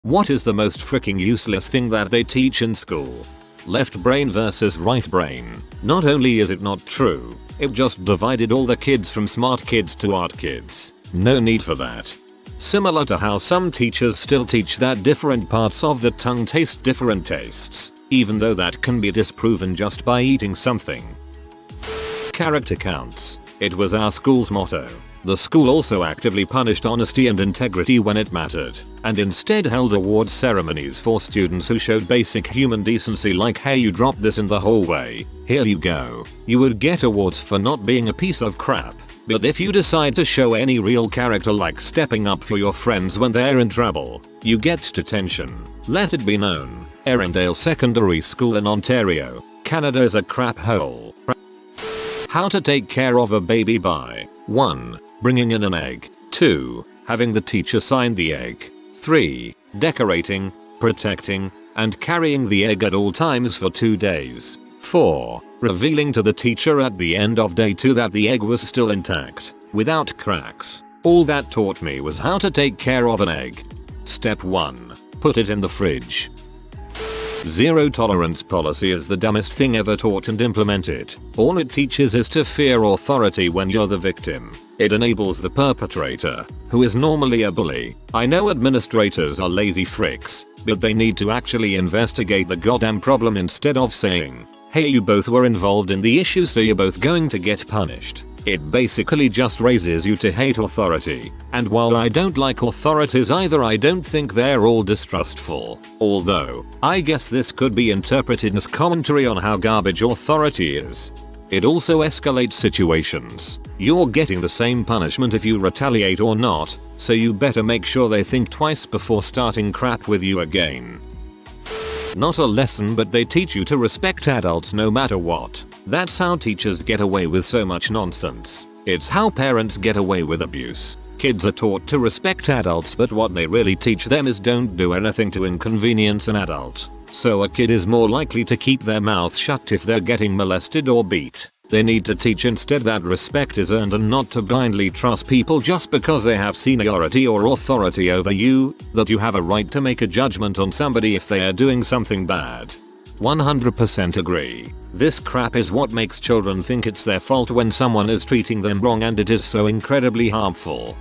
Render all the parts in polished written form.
What is the most freaking useless thing that they teach in school? Left brain versus right brain. Not only is it not true, it just divided all the kids from smart kids to art kids. No need for that. Similar to how some teachers still teach that different parts of the tongue taste different tastes, even though that can be disproven just by eating something. Character counts. It was our school's motto. The school also actively punished honesty and integrity when it mattered, and instead held awards ceremonies for students who showed basic human decency, like, hey, you dropped this in the hallway, here you go. You would get awards for not being a piece of crap. But if you decide to show any real character, like stepping up for your friends when they're in trouble, you get detention. Let it be known, Erindale Secondary School in Ontario, Canada is a crap hole. How to take care of a baby by 1. Bringing in an egg. 2. Having the teacher sign the egg. 3. Decorating, protecting, and carrying the egg at all times for 2 days. 4. Revealing to the teacher at the end of day 2 that the egg was still intact, without cracks. All that taught me was how to take care of an egg. Step 1. Put it in the fridge. Zero tolerance policy is the dumbest thing ever taught and implemented. All it teaches is to fear authority when you're the victim. It enables the perpetrator, who is normally a bully. I know administrators are lazy fricks, but they need to actually investigate the goddamn problem instead of saying, hey, you both were involved in the issue, so you're both going to get punished. It basically just raises you to hate authority, and while I don't like authorities either, I don't think they're all distrustful. Although, I guess this could be interpreted as commentary on how garbage authority is. It also escalates situations. You're getting the same punishment if you retaliate or not, so you better make sure they think twice before starting crap with you again. Not a lesson, but they teach you to respect adults no matter what. That's how teachers get away with so much nonsense. It's how parents get away with abuse. Kids are taught to respect adults, but what they really teach them is don't do anything to inconvenience an adult. So a kid is more likely to keep their mouth shut if they're getting molested or beat. They need to teach instead that respect is earned and not to blindly trust people just because they have seniority or authority over you, that you have a right to make a judgment on somebody if they are doing something bad. 100% agree. This crap is what makes children think it's their fault when someone is treating them wrong, and it is so incredibly harmful.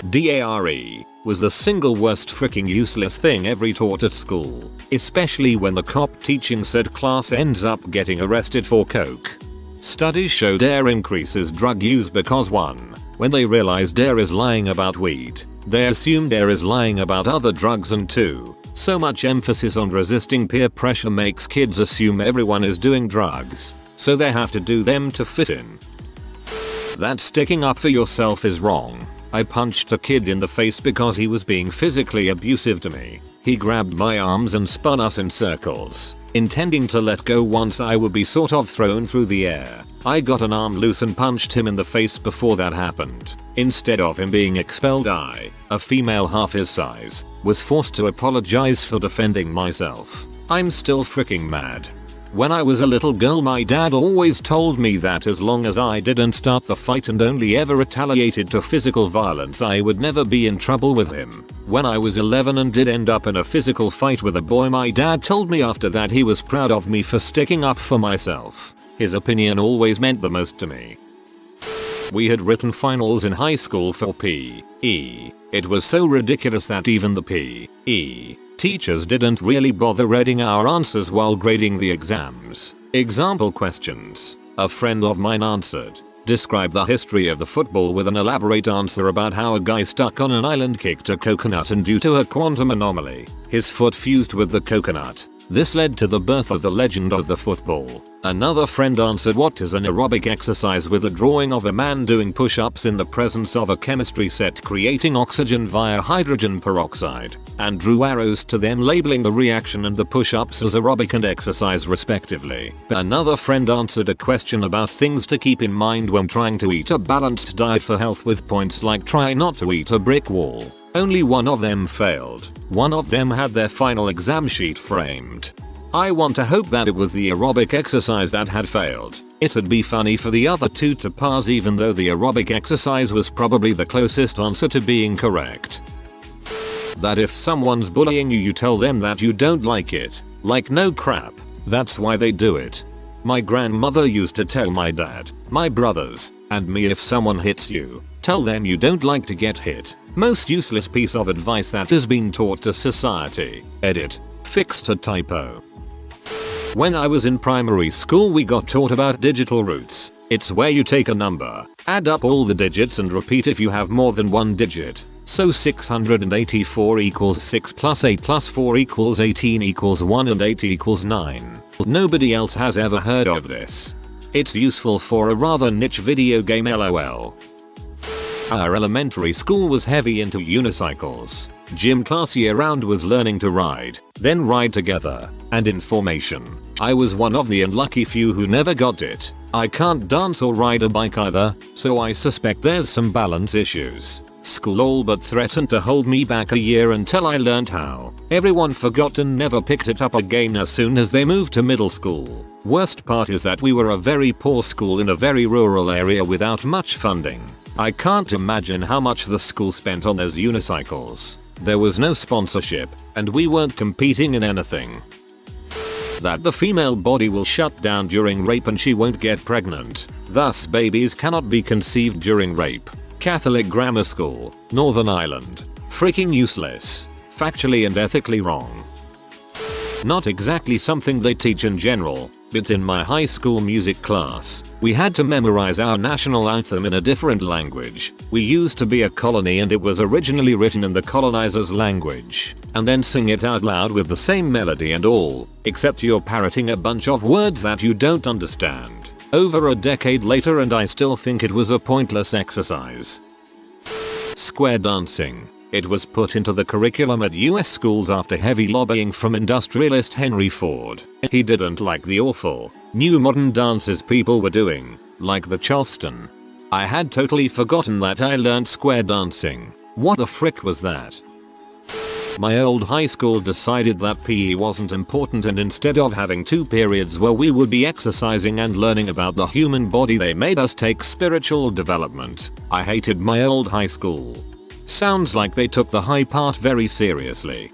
DARE was the single worst freaking useless thing ever taught at school, especially when the cop teaching said class ends up getting arrested for coke. Studies show DARE increases drug use because 1. When they realize DARE is lying about weed, they assume DARE is lying about other drugs, and 2. So much emphasis on resisting peer pressure makes kids assume everyone is doing drugs, so they have to do them to fit in. That sticking up for yourself is wrong. I punched a kid in the face because he was being physically abusive to me. He grabbed my arms and spun us in circles, intending to let go once I would be sort of thrown through the air. I got an arm loose and punched him in the face before that happened. Instead of him being expelled, I, a female half his size, was forced to apologize for defending myself. I'm still freaking mad. When I was a little girl, my dad always told me that as long as I didn't start the fight and only ever retaliated to physical violence, I would never be in trouble with him. When I was 11 and did end up in a physical fight with a boy, my dad told me after that he was proud of me for sticking up for myself. His opinion always meant the most to me. We had written finals in high school for PE. It was so ridiculous that even the PE teachers didn't really bother reading our answers while grading the exams. Example questions. A friend of mine answered, describe the history of the football, with an elaborate answer about how a guy stuck on an island kicked a coconut, and due to a quantum anomaly, his foot fused with the coconut. This led to the birth of the legend of the football. Another friend answered, what is an aerobic exercise, with a drawing of a man doing push-ups in the presence of a chemistry set creating oxygen via hydrogen peroxide, and drew arrows to them labeling the reaction and the push-ups as aerobic and exercise respectively. Another friend answered a question about things to keep in mind when trying to eat a balanced diet for health, with points like try not to eat a brick wall. Only one of them failed. One of them had their final exam sheet framed. I want to hope that it was the aerobic exercise that had failed. It'd be funny for the other two to pass, even though the aerobic exercise was probably the closest answer to being correct. That if someone's bullying you, you tell them that you don't like it. Like no crap. That's why they do it. My grandmother used to tell my dad, my brothers, and me, if someone hits you, tell them you don't like to get hit. Most useless piece of advice that has been taught to society. Edit. Fixed a typo. When I was in primary school, we got taught about digital roots. It's where you take a number, add up all the digits and repeat if you have more than one digit. So 684 equals 6 plus 8 plus 4 equals 18 equals 1 and 8 equals 9. Nobody else has ever heard of this. It's useful for a rather niche video game, lol. Our elementary school was heavy into unicycles. Gym class year round was learning to ride, then ride together, and in formation. I was one of the unlucky few who never got it. I can't dance or ride a bike either, so I suspect there's some balance issues. School all but threatened to hold me back a year until I learned how. Everyone forgot and never picked it up again as soon as they moved to middle school. Worst part is that we were a very poor school in a very rural area without much funding. I can't imagine how much the school spent on those unicycles. There was no sponsorship, and we weren't competing in anything. That the female body will shut down during rape and she won't get pregnant. Thus babies cannot be conceived during rape. Catholic grammar school, Northern Ireland. Freaking useless. Factually and ethically wrong. Not exactly something they teach in general, but in my high school music class, we had to memorize our national anthem in a different language. We used to be a colony and it was originally written in the colonizer's language, and then sing it out loud with the same melody and all, except you're parroting a bunch of words that you don't understand. Over a decade later and I still think it was a pointless exercise. Square dancing. It was put into the curriculum at US schools after heavy lobbying from industrialist Henry Ford. He didn't like the awful, new modern dances people were doing, like the Charleston. I had totally forgotten that I learned square dancing. What the frick was that? My old high school decided that PE wasn't important, and instead of having 2 periods where we would be exercising and learning about the human body, they made us take spiritual development. I hated my old high school. Sounds like they took the high part very seriously.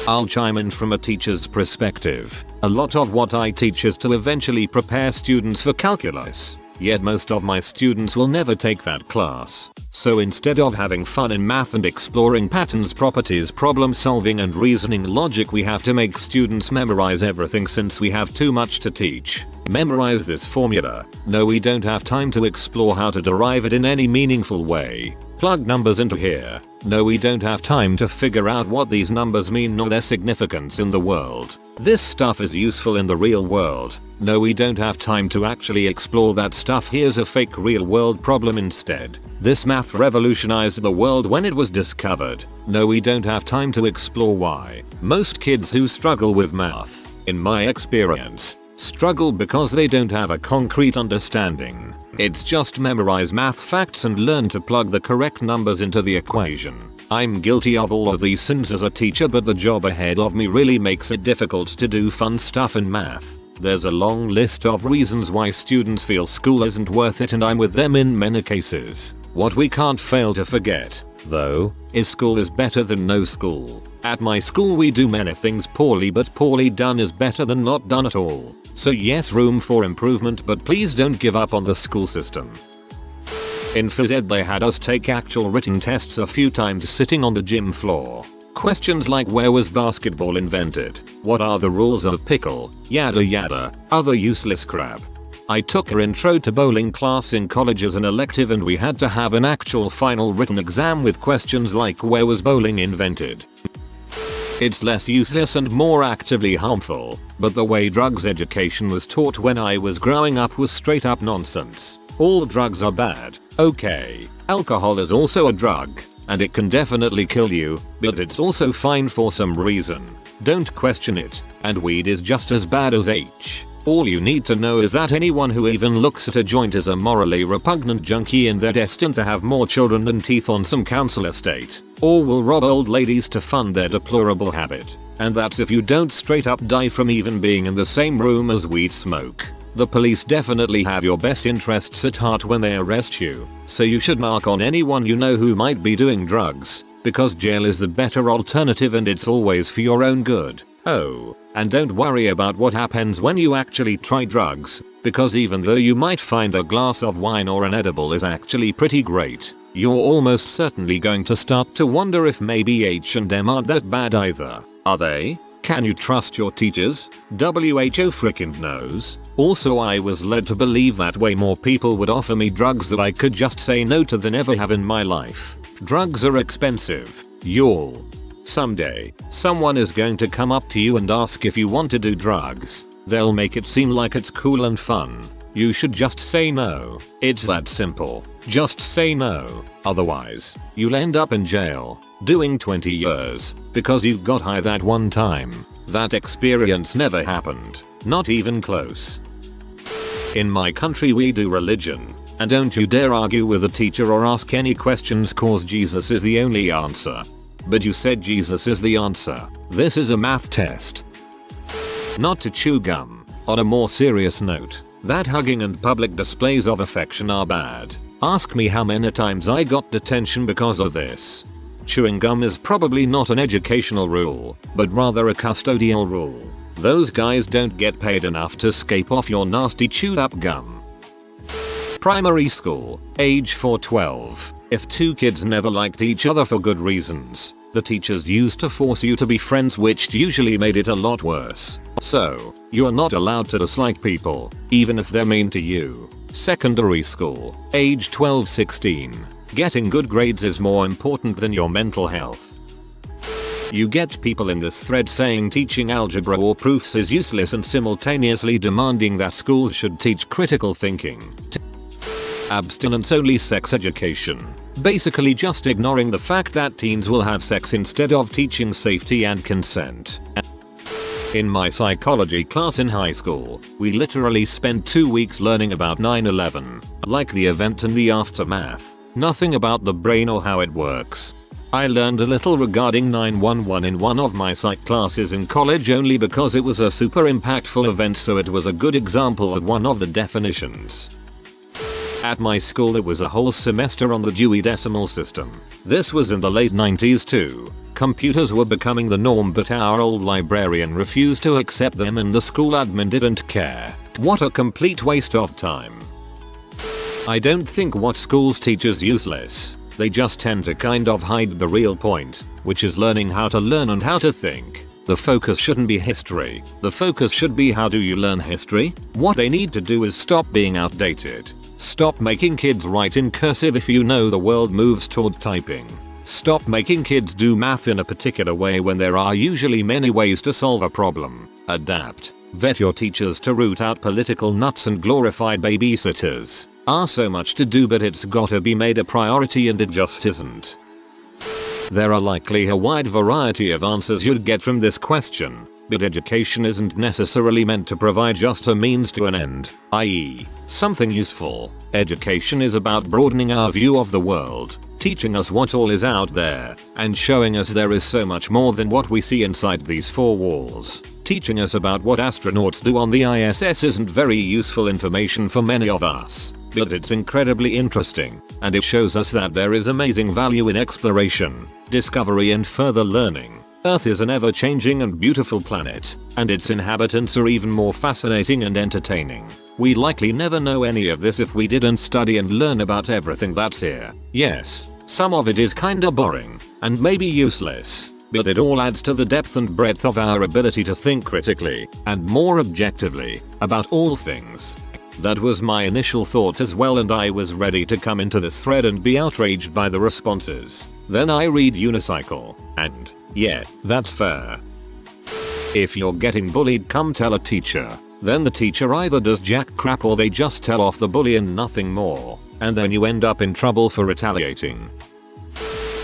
I'll chime in from a teacher's perspective. A lot of what I teach is to eventually prepare students for calculus. Yet most of my students will never take that class. So instead of having fun in math and exploring patterns, properties, problem solving and reasoning logic, we have to make students memorize everything since we have too much to teach. Memorize this formula. No, we don't have time to explore how to derive it in any meaningful way. Plug numbers into here. No, we don't have time to figure out what these numbers mean nor their significance in the world. This stuff is useful in the real world. No, we don't have time to actually explore that stuff. Here's a fake real world problem instead. This math revolutionized the world when it was discovered. No, we don't have time to explore why. Most kids who struggle with math, in my experience, struggle because they don't have a concrete understanding. It's just memorize math facts and learn to plug the correct numbers into the equation. I'm guilty of all of these sins as a teacher, but the job ahead of me really makes it difficult to do fun stuff in math. There's a long list of reasons why students feel school isn't worth it, and I'm with them in many cases. What we can't fail to forget, though, is school is better than no school. At my school we do many things poorly, but poorly done is better than not done at all. So yes, room for improvement, but please don't give up on the school system. In phys ed they had us take actual written tests a few times sitting on the gym floor. Questions like where was basketball invented? What are the rules of pickle? Yada yada, other useless crap. I took an intro to bowling class in college as an elective, and we had to have an actual final written exam with questions like where was bowling invented? It's less useless and more actively harmful, but the way drugs education was taught when I was growing up was straight up nonsense. All drugs are bad. Okay, alcohol is also a drug, and it can definitely kill you, but it's also fine for some reason. Don't question it. And weed is just as bad as H. All you need to know is that anyone who even looks at a joint is a morally repugnant junkie, and they're destined to have more children than teeth on some council estate, or will rob old ladies to fund their deplorable habit. And that's if you don't straight up die from even being in the same room as weed smoke. The police definitely have your best interests at heart when they arrest you, so you should mark on anyone you know who might be doing drugs. because jail is the better alternative and it's always for your own good. Oh, and don't worry about what happens when you actually try drugs, because even though you might find a glass of wine or an edible is actually pretty great, you're almost certainly going to start to wonder if maybe H&M aren't that bad either. Are they? Can you trust your teachers? WHO frickin' knows. Also, I was led to believe that way more people would offer me drugs that I could just say no to than ever have in my life. Drugs are expensive, y'all. Someday, someone is going to come up to you and ask if you want to do drugs. They'll make it seem like it's cool and fun. You should just say no. It's that simple. Just say no. Otherwise, you'll end up in jail, doing 20 years, because you got high that one time. That experience never happened. Not even close. In my country we do religion, and don't you dare argue with a teacher or ask any questions cause Jesus is the only answer. But you said Jesus is the answer. This is a math test. Not to chew gum. On a more serious note, that hugging and public displays of affection are bad. Ask me how many times I got detention because of this. Chewing gum is probably not an educational rule, but rather a custodial rule. Those guys don't get paid enough to scape off your nasty chewed up gum. Primary school, age 4-12. If two kids never liked each other for good reasons, the teachers used to force you to be friends, which usually made it a lot worse. So, you're not allowed to dislike people, even if they're mean to you. Secondary school, age 12-16. Getting good grades is more important than your mental health. You get people in this thread saying teaching algebra or proofs is useless and simultaneously demanding that schools should teach critical thinking. Abstinence-only sex education. Basically just ignoring the fact that teens will have sex instead of teaching safety and consent. In my psychology class in high school, we literally spent 2 weeks learning about 9/11, like the event and the aftermath. Nothing about the brain or how it works. I learned a little regarding 9/11 in one of my psych classes in college only because it was a super impactful event, so it was a good example of one of the definitions. At my school it was a whole semester on the Dewey Decimal System. This was in the late 90s too. Computers were becoming the norm, but our old librarian refused to accept them and the school admin didn't care. What a complete waste of time. I don't think what schools teach is useless. They just tend to kind of hide the real point, which is learning how to learn and how to think. The focus shouldn't be history. The focus should be how do you learn history? What they need to do is stop being outdated. Stop making kids write in cursive if you know the world moves toward typing. Stop making kids do math in a particular way when there are usually many ways to solve a problem. Adapt. Vet your teachers to root out political nuts and glorified babysitters. So much to do, but it's gotta be made a priority and it just isn't. There are likely a wide variety of answers you'd get from this question, but education isn't necessarily meant to provide just a means to an end, i.e., something useful. Education is about broadening our view of the world, teaching us what all is out there, and showing us there is so much more than what we see inside these four walls. Teaching us about what astronauts do on the ISS isn't very useful information for many of us, but it's incredibly interesting, and it shows us that there is amazing value in exploration, discovery and further learning. Earth is an ever-changing and beautiful planet, and its inhabitants are even more fascinating and entertaining. We'd likely never know any of this if we didn't study and learn about everything that's here. Yes, some of it is kinda boring, and maybe useless, but it all adds to the depth and breadth of our ability to think critically, and more objectively, about all things. That was my initial thought as well, and I was ready to come into this thread and be outraged by the responses. Then I read Unicycle, and yeah, that's fair. If you're getting bullied, come tell a teacher. Then the teacher either does jack crap or they just tell off the bully and nothing more, and then you end up in trouble for retaliating.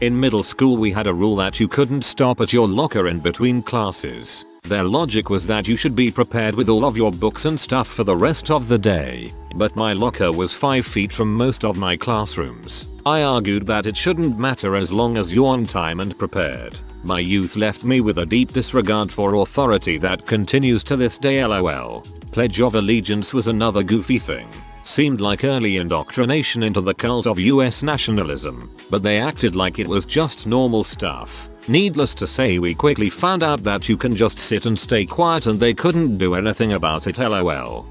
In middle school we had a rule that you couldn't stop at your locker in between classes. Their logic was that you should be prepared with all of your books and stuff for the rest of the day, but my locker was 5 feet from most of my classrooms. I argued that it shouldn't matter as long as you're on time and prepared. My youth left me with a deep disregard for authority that continues to this day, lol. Pledge of Allegiance was another goofy thing. Seemed like early indoctrination into the cult of US nationalism, but they acted like it was just normal stuff. Needless to say, we quickly found out that you can just sit and stay quiet and they couldn't do anything about it, lol.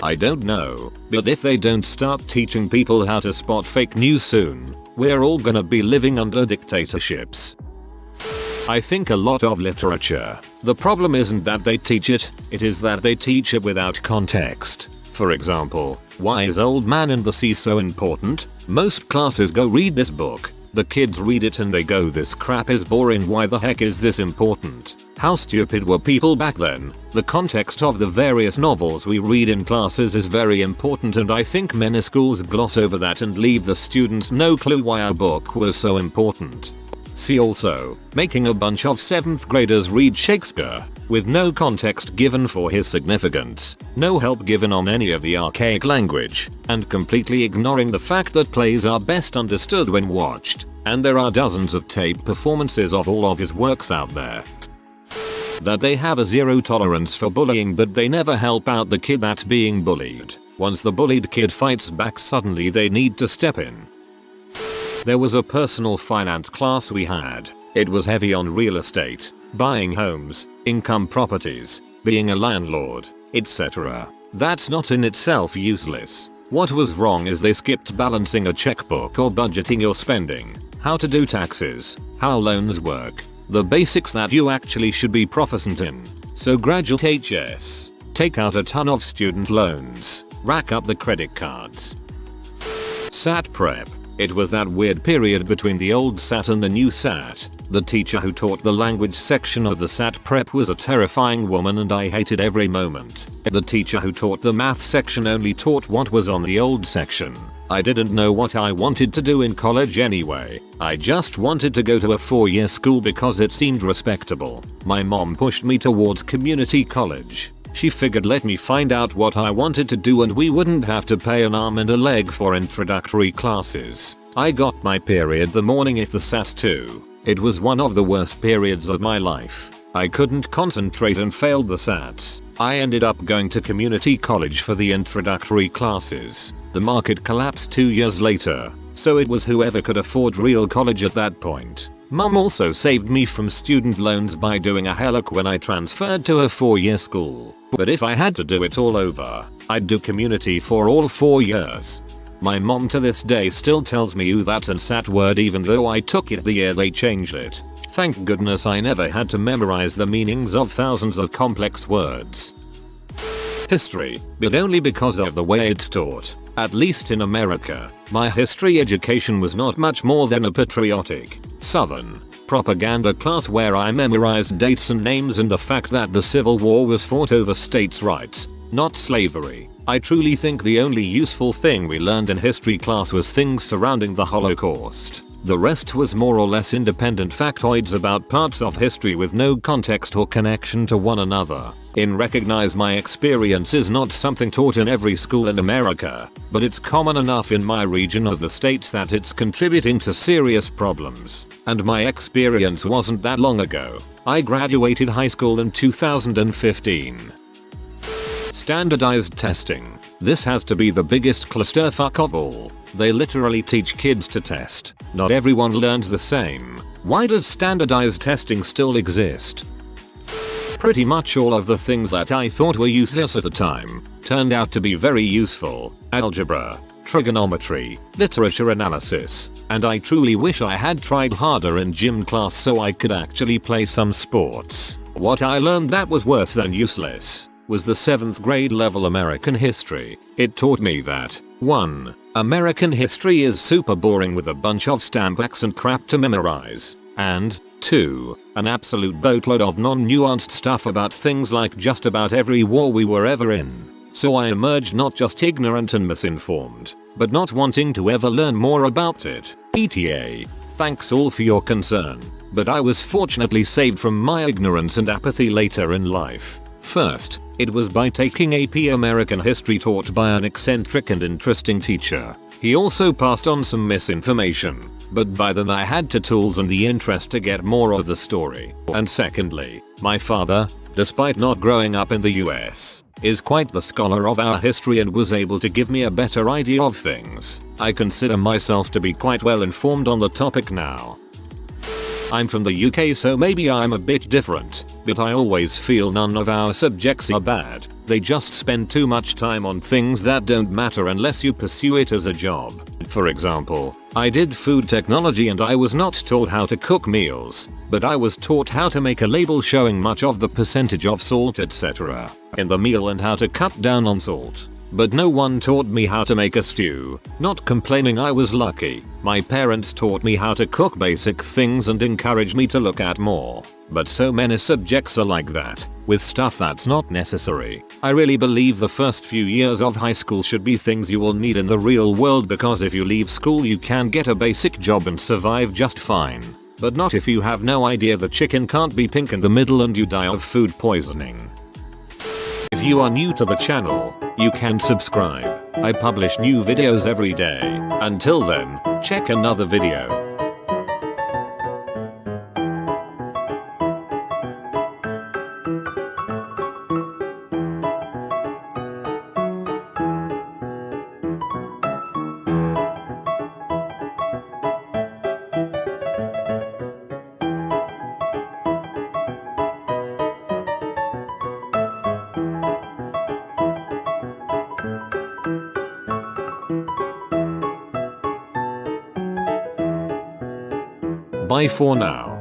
I don't know, but if they don't start teaching people how to spot fake news soon, we're all gonna be living under dictatorships. I think a lot of literature, the problem isn't that they teach it, it is that they teach it without context. For example, why is Old Man in the Sea so important? Most classes go read this book. The kids read it and they go, this crap is boring, why the heck is this important? How stupid were people back then? The context of the various novels we read in classes is very important, and I think many schools gloss over that and leave the students no clue why a book was so important. See also, making a bunch of 7th graders read Shakespeare, with no context given for his significance, no help given on any of the archaic language, and completely ignoring the fact that plays are best understood when watched, and there are dozens of tape performances of all of his works out there. That they have a zero tolerance for bullying, but they never help out the kid that's being bullied. Once the bullied kid fights back, suddenly they need to step in. There was a personal finance class we had. It was heavy on real estate, buying homes, income properties, being a landlord, etc. That's not in itself useless. What was wrong is they skipped balancing a checkbook or budgeting your spending, how to do taxes, how loans work, the basics that you actually should be proficient in. So graduate HS, take out a ton of student loans, rack up the credit cards. SAT prep. It was that weird period between the old SAT and the new SAT. The teacher who taught the language section of the SAT prep was a terrifying woman and I hated every moment. The teacher who taught the math section only taught what was on the old section. I didn't know what I wanted to do in college anyway. I just wanted to go to a 4-year school because it seemed respectable. My mom pushed me towards community college. She figured let me find out what I wanted to do and we wouldn't have to pay an arm and a leg for introductory classes. I got my period the morning of the SAT too. It was one of the worst periods of my life. I couldn't concentrate and failed the SATs. I ended up going to community college for the introductory classes. The market collapsed 2 years later, so it was whoever could afford real college at that point. Mum also saved me from student loans by doing a HELOC when I transferred to a 4-year school. But if I had to do it all over, I'd do community for all 4 years. My mom to this day still tells me ooh that's an SAT word even though I took it the year they changed it. Thank goodness I never had to memorize the meanings of thousands of complex words. History, but only because of the way it's taught. At least in America, my history education was not much more than a patriotic, Southern, propaganda class where I memorized dates and names and the fact that the Civil War was fought over states' rights, not slavery. I truly think the only useful thing we learned in history class was things surrounding the Holocaust. The rest was more or less independent factoids about parts of history with no context or connection to one another. Recognize my experience is not something taught in every school in America, but it's common enough in my region of the states that it's contributing to serious problems. And my experience wasn't that long ago. I graduated high school in 2015. Standardized testing. This has to be the biggest clusterfuck of all. They literally teach kids to test. Not everyone learns the same. Why does standardized testing still exist? Pretty much all of the things that I thought were useless at the time turned out to be very useful. Algebra, trigonometry, literature analysis, and I truly wish I had tried harder in gym class so I could actually play some sports. What I learned that was worse than useless was the 7th grade level American history. It taught me that 1. American history is super boring with a bunch of stamp acts and crap to memorize, and 2. An absolute boatload of non-nuanced stuff about things like just about every war we were ever in. So I emerged not just ignorant and misinformed, but not wanting to ever learn more about it. ETA. Thanks all for your concern, but I was fortunately saved from my ignorance and apathy later in life. First, it was by taking AP American history taught by an eccentric and interesting teacher. He also passed on some misinformation, but by then I had the tools and the interest to get more of the story. And secondly, my father, despite not growing up in the US, is quite the scholar of our history and was able to give me a better idea of things. I consider myself to be quite well informed on the topic now. I'm from the UK, so maybe I'm a bit different, but I always feel none of our subjects are bad. They just spend too much time on things that don't matter unless you pursue it as a job. For example, I did food technology and I was not taught how to cook meals, but I was taught how to make a label showing much of the percentage of salt etc. in the meal and how to cut down on salt. But no one taught me how to make a stew. Not complaining, I was lucky. My parents taught me how to cook basic things and encouraged me to look at more. But so many subjects are like that, with stuff that's not necessary. I really believe the first few years of high school should be things you will need in the real world, because if you leave school you can get a basic job and survive just fine. But not if you have no idea the chicken can't be pink in the middle and you die of food poisoning. If you are new to the channel, you can subscribe. I publish new videos every day. Until then, check another video. Bye for now.